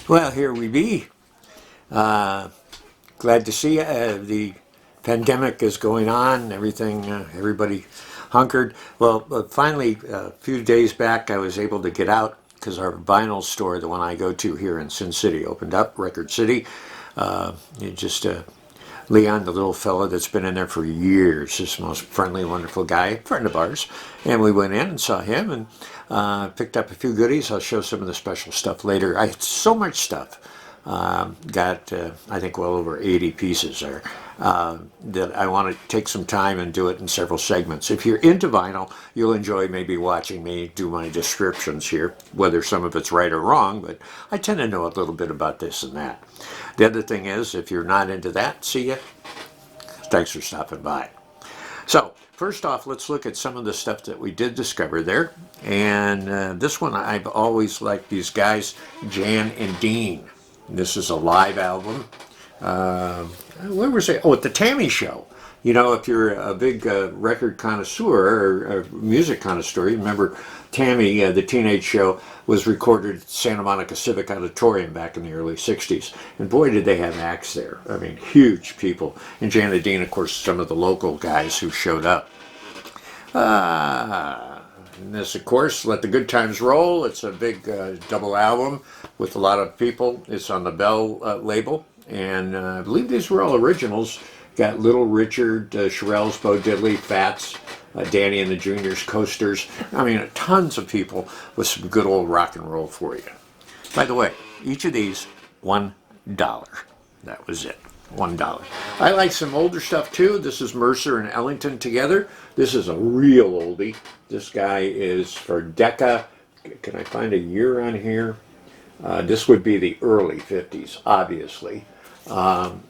Well, here we be. Uh, Glad to see you. The pandemic is going on. Everybody hunkered. Well, finally, a few days back, I was able to get out because our vinyl store, the one I go to here in Sin City, opened up, Record City. It just Leon, the little fella that's been in there for years, this most friendly, wonderful guy, friend of ours. And we went in and saw him and picked up a few goodies. I'll show some of the special stuff later. I had so much stuff. Got, I think, well over 80 pieces there that I want to take some time and do it in several segments. If you're into vinyl, you'll enjoy maybe watching me do my descriptions here, whether some of it's right or wrong, but I tend to know a little bit about this and that. The other thing is, if you're not into that, see ya. Thanks for stopping by. So, first off, let's look at some of the stuff that we did discover there. And this one, I've always liked these guys, Jan and Dean. This is a live album. Where was it? Oh, at the Tammy Show. You know, if you're a big record connoisseur or music connoisseur, you remember Tammy, the Teenage Show, was recorded at Santa Monica Civic Auditorium back in the early 60s. And boy, did they have acts there. I mean, huge people. And Jan and Dean, of course, some of the local guys who showed up. And this, of course, Let the Good Times Roll. It's a big double album with a lot of people. It's on the Bell label. And I believe these were all originals. Got Little Richard, Shirelles, Bo Diddley, Fats, Danny and the Juniors, Coasters. I mean, tons of people with some good old rock and roll for you. By the way, each of these, $1. That was it. $1. I like some older stuff too. This is Mercer and Ellington together. This is a real oldie. This guy is for Decca. Can I find a year on here? This would be the early 50s, obviously.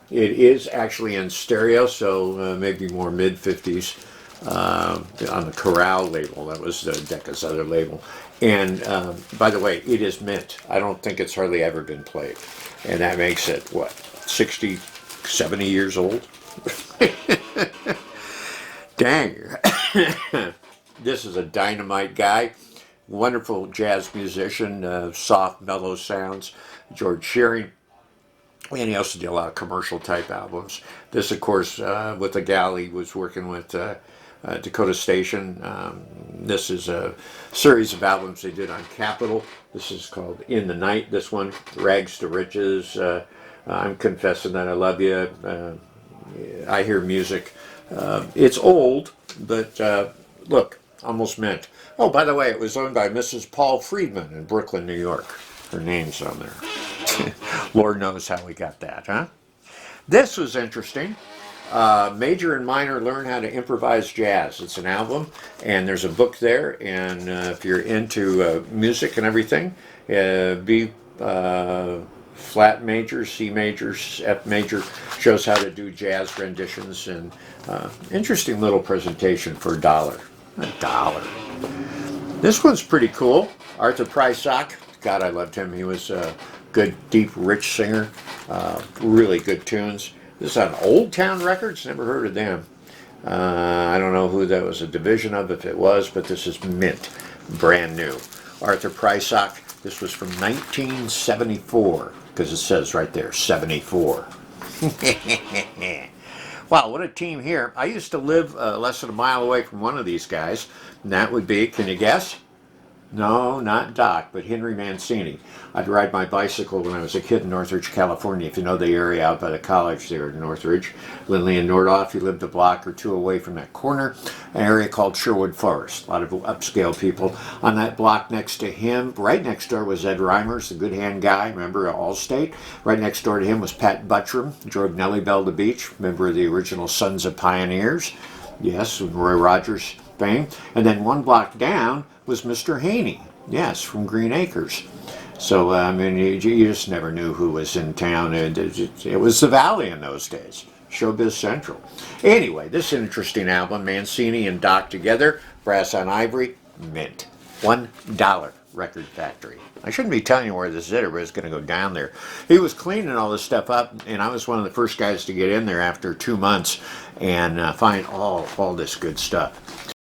It is actually in stereo, so maybe more mid-50s on the Corral label. That was Decca's other label. And by the way, it is mint. I don't think it's hardly ever been played. And that makes it, what, 60, 70 years old? Dang. This is a dynamite guy. Wonderful jazz musician, soft, mellow sounds. George Shearing. And he also did a lot of commercial type albums. This, of course, with the gal he was working with, Dakota Station. This is a series of albums they did on Capitol. This is called In the Night. This one, Rags to Riches. I'm Confessing That I Love You. I Hear Music. It's old, but look, almost mint. Oh, by the way, it was owned by Mrs. Paul Friedman in Brooklyn, New York. Her name's on there. Lord knows how we got that, huh? This was interesting. Major and Minor Learn How to Improvise Jazz. It's an album, and there's a book there. And if you're into music and everything, B flat major, C major, F major, shows how to do jazz renditions. And interesting little presentation for $1. $1. This one's pretty cool. Arthur Prysock. God, I loved him. He was a good, deep, rich singer. Really good tunes. This is on Old Town Records. Never heard of them. I don't know who that was a division of, if it was, but this is mint. Brand new. Arthur Prysock. This was from 1974, because it says right there, 74. Wow, what a team here. I used to live less than a mile away from one of these guys, and that would be, can you guess? No, not Doc, but Henry Mancini. I'd ride my bicycle when I was a kid in Northridge, California. If you know the area out by the college there in Northridge. Lindley and Nordhoff, he lived a block or two away from that corner, an area called Sherwood Forest. A lot of upscale people. On that block next to him, right next door was Ed Reimers, the good hand guy, remember, Allstate. Right next door to him was Pat Buttram, drove Nellie Bell to Beach, member of the original Sons of Pioneers. Yes, Roy Rogers fame. And then one block down was Mr. Haney, yes, from Green Acres. So, I mean, you just never knew who was in town. It was the Valley in those days, Showbiz Central. Anyway, this interesting album, Mancini and Doc together, Brass on Ivory, mint. $1, Record Factory. I shouldn't be telling you where this is, everybody's going to go down there. He was cleaning all this stuff up, and I was one of the first guys to get in there after 2 months and find all this good stuff.